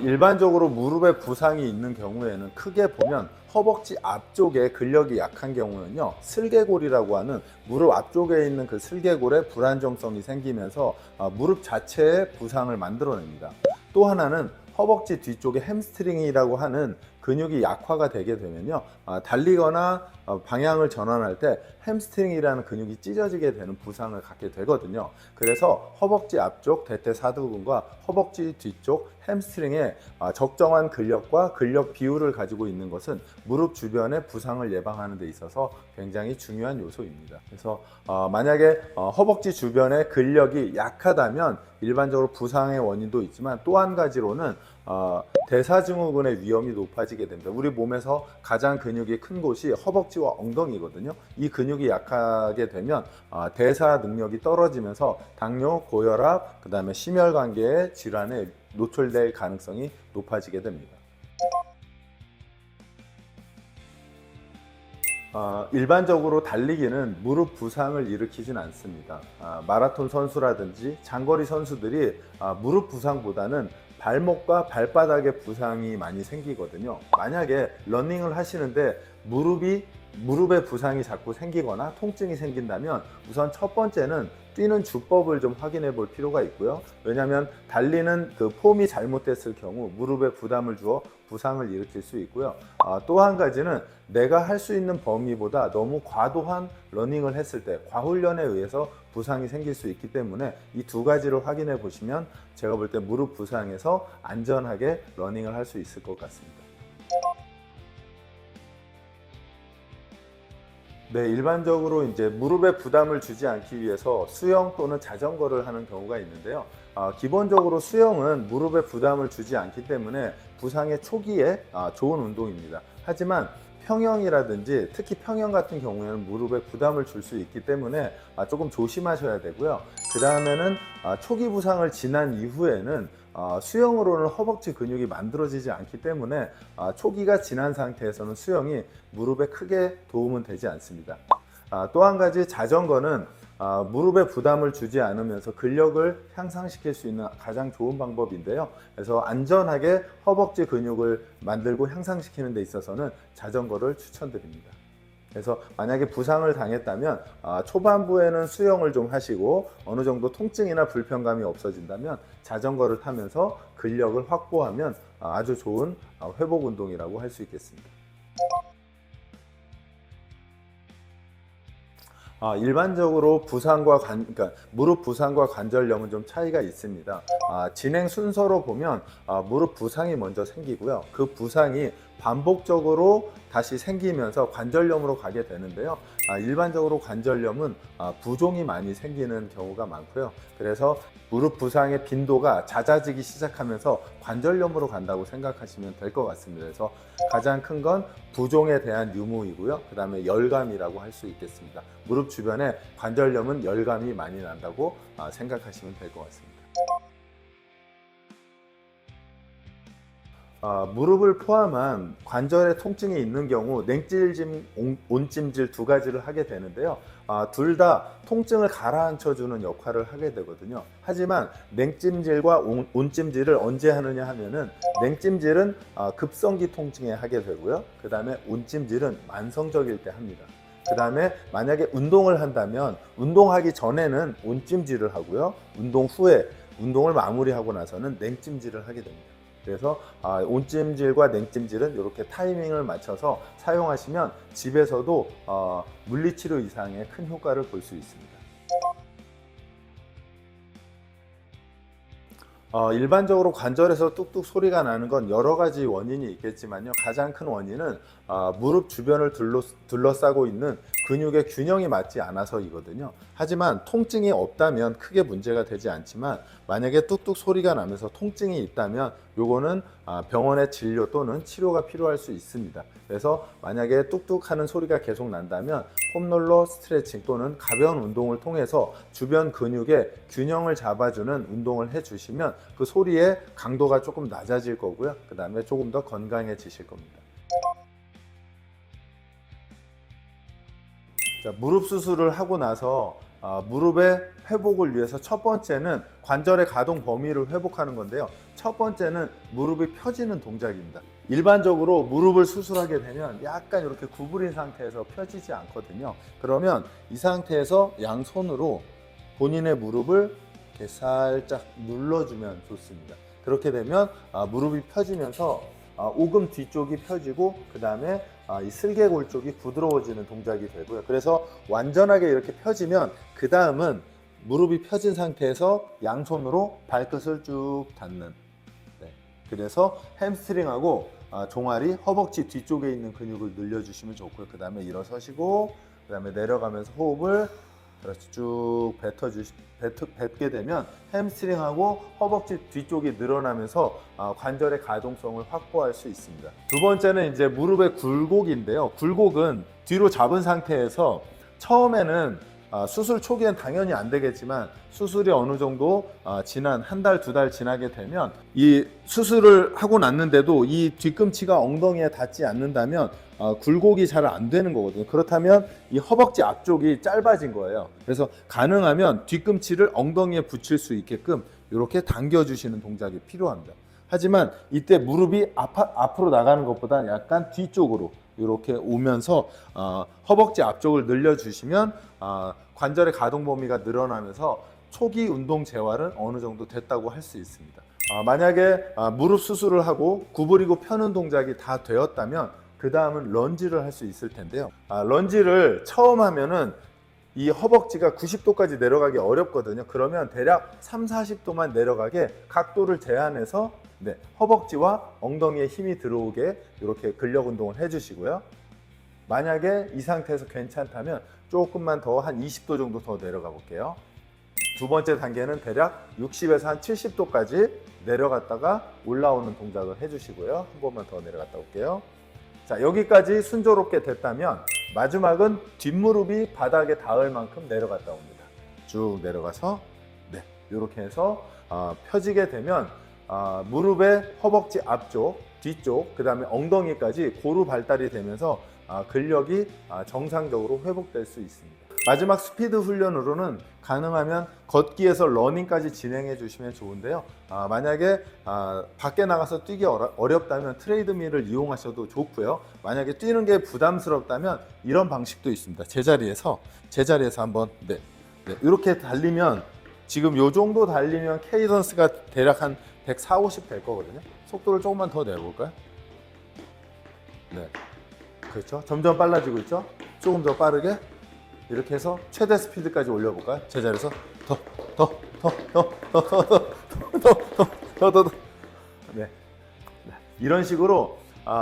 일반적으로 무릎에 부상이 있는 경우에는 크게 보면 허벅지 앞쪽에 근력이 약한 경우는요, 슬개골이라고 하는 무릎 앞쪽에 있는 그 슬개골에 불안정성이 생기면서 무릎 자체에 부상을 만들어냅니다. 또 하나는 허벅지 뒤쪽에 햄스트링이라고 하는 근육이 약화가 되게 되면요, 달리거나 방향을 전환할 때 햄스트링이라는 근육이 찢어지게 되는 부상을 갖게 되거든요. 그래서 허벅지 앞쪽 대퇴사두근과 허벅지 뒤쪽 햄스트링에 적정한 근력과 근력 비율을 가지고 있는 것은 무릎 주변의 부상을 예방하는 데 있어서 굉장히 중요한 요소입니다. 그래서 만약에 허벅지 주변의 근력이 약하다면 일반적으로 부상의 원인도 있지만, 또 한 가지로는 대사증후군의 위험이 높아지게 됩니다. 우리 몸에서 가장 근육이 큰 곳이 허벅지와 엉덩이거든요. 이 근육이 약하게 되면 대사 능력이 떨어지면서 당뇨, 고혈압, 그 다음에 심혈관계의 질환에 노출될 가능성이 높아지게 됩니다. 일반적으로 달리기는 무릎 부상을 일으키진 않습니다. 마라톤 선수라든지 장거리 선수들이 무릎 부상보다는 발목과 발바닥에 부상이 많이 생기거든요. 만약에 러닝을 하시는데 무릎에 부상이 자꾸 생기거나 통증이 생긴다면, 우선 첫 번째는 뛰는 주법을 좀 확인해 볼 필요가 있고요. 왜냐하면 달리는 그 폼이 잘못됐을 경우 무릎에 부담을 주어 부상을 일으킬 수 있고요. 또 한 가지는 내가 할 수 있는 범위보다 너무 과도한 러닝을 했을 때 과훈련에 의해서 부상이 생길 수 있기 때문에 이 두 가지를 확인해 보시면 제가 볼 때 무릎 부상에서 안전하게 러닝을 할 수 있을 것 같습니다. 네, 일반적으로 이제 무릎에 부담을 주지 않기 위해서 수영 또는 자전거를 하는 경우가 있는데요. 기본적으로 수영은 무릎에 부담을 주지 않기 때문에 부상의 초기에 좋은 운동입니다. 하지만 평영이라든지 특히 평영 같은 경우에는 무릎에 부담을 줄 수 있기 때문에 조금 조심하셔야 되고요. 그 다음에는 초기 부상을 지난 이후에는 수영으로는 허벅지 근육이 만들어지지 않기 때문에 초기가 지난 상태에서는 수영이 무릎에 크게 도움은 되지 않습니다. 또 한 가지, 자전거는 무릎에 부담을 주지 않으면서 근력을 향상시킬 수 있는 가장 좋은 방법인데요. 그래서 안전하게 허벅지 근육을 만들고 향상시키는 데 있어서는 자전거를 추천드립니다. 그래서 만약에 부상을 당했다면 초반부에는 수영을 좀 하시고 어느 정도 통증이나 불편감이 없어진다면 자전거를 타면서 근력을 확보하면 아주 좋은 회복 운동이라고 할 수 있겠습니다. 일반적으로 그러니까 무릎 부상과 관절염은 좀 차이가 있습니다. 진행 순서로 보면 무릎 부상이 먼저 생기고요. 그 부상이 반복적으로 다시 생기면서 관절염으로 가게 되는데요. 일반적으로 관절염은 부종이 많이 생기는 경우가 많고요. 그래서 무릎 부상의 빈도가 잦아지기 시작하면서 관절염으로 간다고 생각하시면 될 것 같습니다. 그래서 가장 큰 건 부종에 대한 유무이고요. 그 다음에 열감이라고 할 수 있겠습니다. 무릎 주변에 관절염은 열감이 많이 난다고 생각하시면 될 것 같습니다. 무릎을 포함한 관절에 통증이 있는 경우 냉찜질, 온찜질 두 가지를 하게 되는데요. 둘 다 통증을 가라앉혀주는 역할을 하게 되거든요. 하지만 냉찜질과 온찜질을 언제 하느냐 하면은, 냉찜질은 급성기 통증에 하게 되고요. 그 다음에 온찜질은 만성적일 때 합니다. 그 다음에 만약에 운동을 한다면 운동하기 전에는 온찜질을 하고요. 운동 후에, 운동을 마무리하고 나서는 냉찜질을 하게 됩니다. 그래서 온찜질과 냉찜질은 이렇게 타이밍을 맞춰서 사용하시면 집에서도 물리치료 이상의 큰 효과를 볼 수 있습니다. 일반적으로 관절에서 뚝뚝 소리가 나는 건 여러 가지 원인이 있겠지만요. 가장 큰 원인은 무릎 주변을 둘러싸고 있는 근육의 균형이 맞지 않아서이거든요. 하지만 통증이 없다면 크게 문제가 되지 않지만, 만약에 뚝뚝 소리가 나면서 통증이 있다면 요거는 병원의 진료 또는 치료가 필요할 수 있습니다. 그래서 만약에 뚝뚝 하는 소리가 계속 난다면 폼롤러 스트레칭 또는 가벼운 운동을 통해서 주변 근육의 균형을 잡아주는 운동을 해주시면 그 소리의 강도가 조금 낮아질 거고요. 그 다음에 조금 더 건강해지실 겁니다. 자, 무릎 수술을 하고 나서 무릎의 회복을 위해서 첫 번째는 관절의 가동 범위를 회복하는 건데요. 첫 번째는 무릎이 펴지는 동작입니다. 일반적으로 무릎을 수술하게 되면 약간 이렇게 구부린 상태에서 펴지지 않거든요. 그러면 이 상태에서 양손으로 본인의 무릎을 이렇게 살짝 눌러주면 좋습니다. 그렇게 되면 무릎이 펴지면서 오금 뒤쪽이 펴지고 그 다음에 이 슬개골 쪽이 부드러워지는 동작이 되고요. 그래서 완전하게 이렇게 펴지면 그 다음은 무릎이 펴진 상태에서 양손으로 발끝을 쭉 닿는, 그래서 햄스트링하고 종아리, 허벅지 뒤쪽에 있는 근육을 늘려주시면 좋고요. 그 다음에 일어서시고 그 다음에 내려가면서 호흡을 그렇지 쭉 뱉게 되면 햄스트링하고 허벅지 뒤쪽이 늘어나면서 관절의 가동성을 확보할 수 있습니다. 두 번째는 이제 무릎의 굴곡인데요. 굴곡은 뒤로 잡은 상태에서 처음에는 수술 초기엔 당연히 안 되겠지만 수술이 어느 정도 지난 한 달, 두 달 지나게 되면 이 수술을 하고 났는데도 이 뒤꿈치가 엉덩이에 닿지 않는다면 굴곡이 잘 안 되는 거거든요. 그렇다면 이 허벅지 앞쪽이 짧아진 거예요. 그래서 가능하면 뒤꿈치를 엉덩이에 붙일 수 있게끔 이렇게 당겨주시는 동작이 필요합니다. 하지만 이때 무릎이 앞으로 나가는 것보다 약간 뒤쪽으로 이렇게 오면서 허벅지 앞쪽을 늘려주시면 관절의 가동 범위가 늘어나면서 초기 운동 재활은 어느 정도 됐다고 할 수 있습니다. 만약에 무릎 수술을 하고 구부리고 펴는 동작이 다 되었다면 그 다음은 런지를 할 수 있을 텐데요. 런지를 처음 하면은 이 허벅지가 90도까지 내려가기 어렵거든요. 그러면 대략 3, 40도만 내려가게 각도를 제한해서 허벅지와 엉덩이에 힘이 들어오게 이렇게 근력 운동을 해주시고요. 만약에 이 상태에서 괜찮다면 조금만 더 한 20도 정도 더 내려가 볼게요. 두 번째 단계는 대략 60에서 한 70도까지 내려갔다가 올라오는 동작을 해주시고요. 한 번만 더 내려갔다 올게요. 자, 여기까지 순조롭게 됐다면 마지막은 뒷무릎이 바닥에 닿을 만큼 내려갔다 옵니다. 쭉 내려가서 이렇게 해서 펴지게 되면 무릎의 허벅지 앞쪽, 뒤쪽, 그 다음에 엉덩이까지 고루 발달이 되면서 근력이 정상적으로 회복될 수 있습니다. 마지막 스피드 훈련으로는 가능하면 걷기에서 러닝까지 진행해 주시면 좋은데요. 만약에 밖에 나가서 뛰기 어렵다면 트레이드밀을 이용하셔도 좋고요. 만약에 뛰는 게 부담스럽다면 이런 방식도 있습니다. 제자리에서 한번 이렇게 달리면 지금 요 정도 달리면 케이던스가 대략 한 140, 50 될 거거든요. 속도를 조금만 더 내볼까요? 그렇죠. 점점 빨라지고 있죠. 조금 더 빠르게 이렇게 해서 최대 스피드까지 올려볼까요? 제자리에서 더. 이런 식으로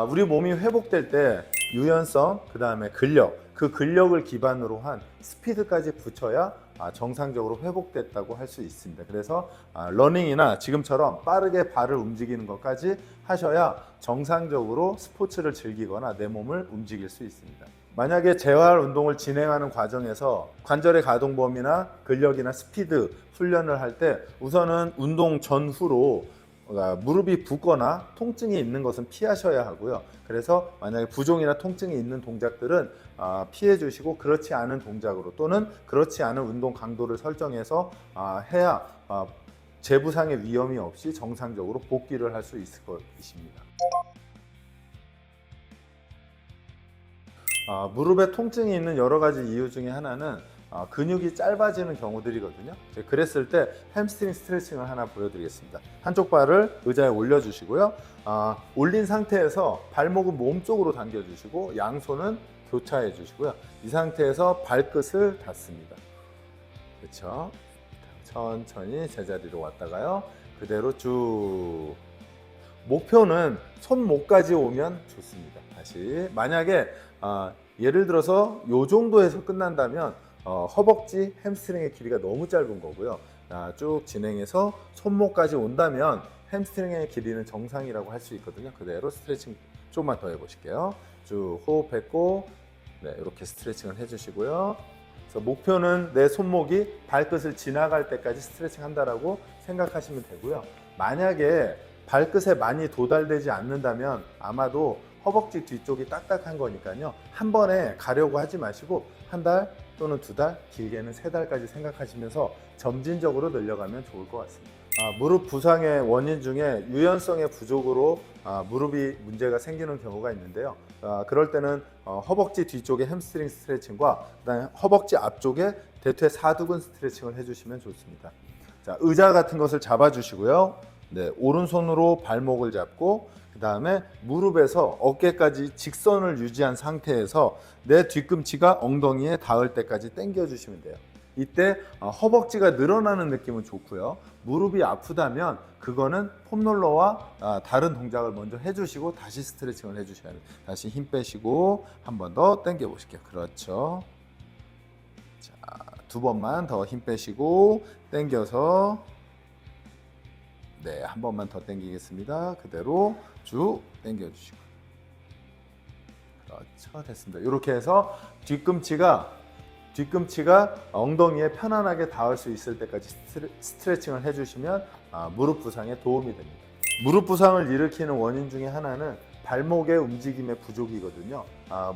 우리 몸이 회복될 때 유연성, 그 다음에 근력, 그 근력을 기반으로 한 스피드까지 붙여야 정상적으로 회복됐다고 할 수 있습니다. 그래서 러닝이나 지금처럼 빠르게 발을 움직이는 것까지 하셔야 정상적으로 스포츠를 즐기거나 내 몸을 움직일 수 있습니다. 만약에 재활 운동을 진행하는 과정에서 관절의 가동 범위나 근력이나 스피드 훈련을 할 때 우선은 운동 전후로 무릎이 붓거나 통증이 있는 것은 피하셔야 하고요. 그래서 만약에 부종이나 통증이 있는 동작들은 피해 주시고 그렇지 않은 동작으로 또는 그렇지 않은 운동 강도를 설정해서 해야 재부상의 위험이 없이 정상적으로 복귀를 할 수 있을 것입니다. 무릎에 통증이 있는 여러 가지 이유 중에 하나는 근육이 짧아지는 경우들이거든요. 그랬을 때 햄스트링 스트레칭을 하나 보여드리겠습니다. 한쪽 발을 의자에 올려주시고요. 올린 상태에서 발목은 몸쪽으로 당겨주시고 양손은 교차해 주시고요. 이 상태에서 발끝을 닿습니다. 그렇죠? 천천히 제자리로 왔다가요. 그대로 쭉. 목표는 손목까지 오면 좋습니다. 다시 만약에 예를 들어서 이 정도에서 끝난다면 허벅지, 햄스트링의 길이가 너무 짧은 거고요. 쭉 진행해서 손목까지 온다면 햄스트링의 길이는 정상이라고 할 수 있거든요. 그대로 스트레칭 조금만 더 해보실게요. 쭉 호흡했고 이렇게 스트레칭을 해주시고요. 그래서 목표는 내 손목이 발끝을 지나갈 때까지 스트레칭 한다라고 생각하시면 되고요. 만약에 발끝에 많이 도달되지 않는다면 아마도 허벅지 뒤쪽이 딱딱한 거니까요. 한 번에 가려고 하지 마시고 한 달 또는 두 달, 길게는 세 달까지 생각하시면서 점진적으로 늘려가면 좋을 것 같습니다. 무릎 부상의 원인 중에 유연성의 부족으로 무릎이 문제가 생기는 경우가 있는데요. 그럴 때는 허벅지 뒤쪽의 햄스트링 스트레칭과 그다음에 허벅지 앞쪽에 대퇴 사두근 스트레칭을 해주시면 좋습니다. 자, 의자 같은 것을 잡아주시고요. 네, 오른손으로 발목을 잡고 그 다음에 무릎에서 어깨까지 직선을 유지한 상태에서 내 뒤꿈치가 엉덩이에 닿을 때까지 당겨 주시면 돼요. 이때 허벅지가 늘어나는 느낌은 좋고요. 무릎이 아프다면 그거는 폼롤러와 다른 동작을 먼저 해주시고 다시 스트레칭을 해주셔야 돼요. 다시 힘 빼시고 한 번 더 당겨 보실게요. 그렇죠. 자, 두 번만 더 힘 빼시고 당겨서 네, 한 번만 더 당기겠습니다. 그대로 쭉 당겨 주시고 그렇죠. 됐습니다. 이렇게 해서 뒤꿈치가 엉덩이에 편안하게 닿을 수 있을 때까지 스트레칭을 해주시면 무릎 부상에 도움이 됩니다. 무릎 부상을 일으키는 원인 중에 하나는 발목의 움직임의 부족이거든요.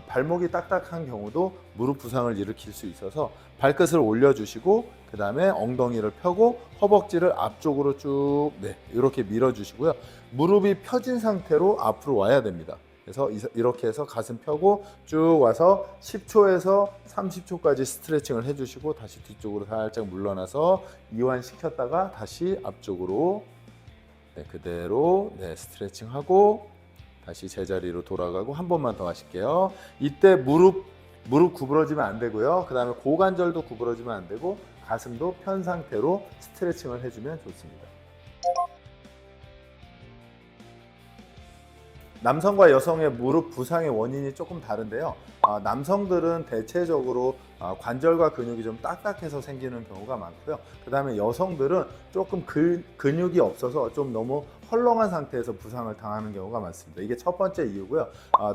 발목이 딱딱한 경우도 무릎 부상을 일으킬 수 있어서 발끝을 올려주시고 그 다음에 엉덩이를 펴고 허벅지를 앞쪽으로 쭉 이렇게 밀어주시고요. 무릎이 펴진 상태로 앞으로 와야 됩니다. 그래서 이렇게 해서 가슴 펴고 쭉 와서 10초에서 30초까지 스트레칭을 해주시고 다시 뒤쪽으로 살짝 물러나서 이완시켰다가 다시 앞쪽으로 그대로 스트레칭하고 다시 제자리로 돌아가고 한 번만 더 하실게요. 이때 무릎 구부러지면 안 되고요. 그 다음에 고관절도 구부러지면 안 되고 가슴도 편 상태로 스트레칭을 해주면 좋습니다. 남성과 여성의 무릎 부상의 원인이 조금 다른데요. 남성들은 대체적으로 관절과 근육이 좀 딱딱해서 생기는 경우가 많고요. 그 다음에 여성들은 조금 근육이 없어서 좀 너무 헐렁한 상태에서 부상을 당하는 경우가 많습니다. 이게 첫 번째 이유고요.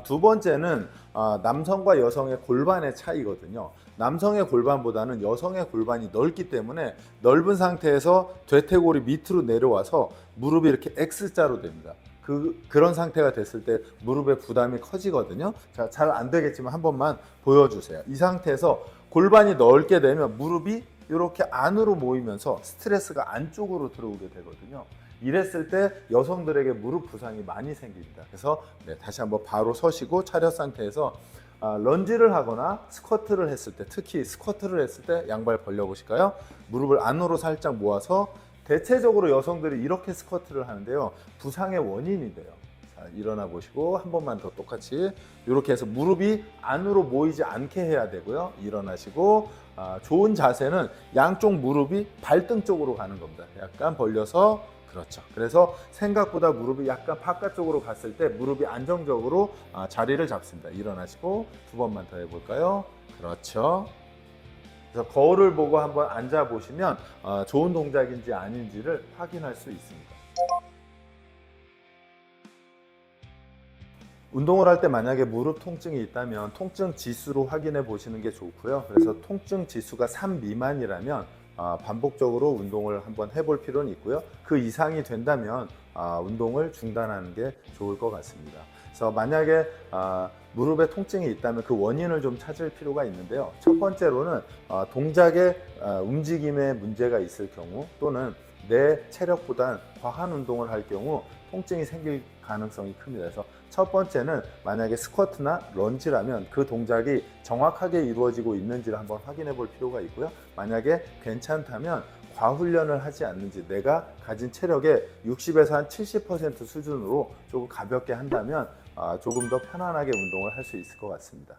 두 번째는 남성과 여성의 골반의 차이거든요. 남성의 골반보다는 여성의 골반이 넓기 때문에 넓은 상태에서 대퇴골이 밑으로 내려와서 무릎이 이렇게 X자로 됩니다. 그런 상태가 됐을 때 무릎의 부담이 커지거든요. 자, 잘 안 되겠지만 한 번만 보여주세요. 이 상태에서 골반이 넓게 되면 무릎이 이렇게 안으로 모이면서 스트레스가 안쪽으로 들어오게 되거든요. 이랬을 때 여성들에게 무릎 부상이 많이 생깁니다. 그래서 다시 한번 바로 서시고 차렷 상태에서 런지를 하거나 스쿼트를 했을 때, 특히 스쿼트를 했을 때 양발 벌려 보실까요? 무릎을 안으로 살짝 모아서 대체적으로 여성들이 이렇게 스쿼트를 하는데요. 부상의 원인이 돼요. 자, 일어나 보시고 한 번만 더 똑같이 이렇게 해서 무릎이 안으로 모이지 않게 해야 되고요. 일어나시고 좋은 자세는 양쪽 무릎이 발등 쪽으로 가는 겁니다. 약간 벌려서 그렇죠. 그래서 생각보다 무릎이 약간 바깥쪽으로 갔을 때 무릎이 안정적으로 자리를 잡습니다. 일어나시고 두 번만 더 해볼까요? 그렇죠. 그래서 거울을 보고 한번 앉아 보시면 좋은 동작인지 아닌지를 확인할 수 있습니다. 운동을 할 때 만약에 무릎 통증이 있다면 통증 지수로 확인해 보시는 게 좋고요. 그래서 통증 지수가 3 미만이라면 반복적으로 운동을 한번 해볼 필요는 있고요. 그 이상이 된다면 운동을 중단하는 게 좋을 것 같습니다. 그래서 만약에 무릎에 통증이 있다면 그 원인을 좀 찾을 필요가 있는데요. 첫 번째로는 동작의 움직임에 문제가 있을 경우 또는 내 체력보다 과한 운동을 할 경우 통증이 생길 가능성이 큽니다. 그래서 첫 번째는 만약에 스쿼트나 런지라면 그 동작이 정확하게 이루어지고 있는지를 한번 확인해 볼 필요가 있고요. 만약에 괜찮다면 과훈련을 하지 않는지 내가 가진 체력의 60에서 한 70% 수준으로 조금 가볍게 한다면 조금 더 편안하게 운동을 할 수 있을 것 같습니다.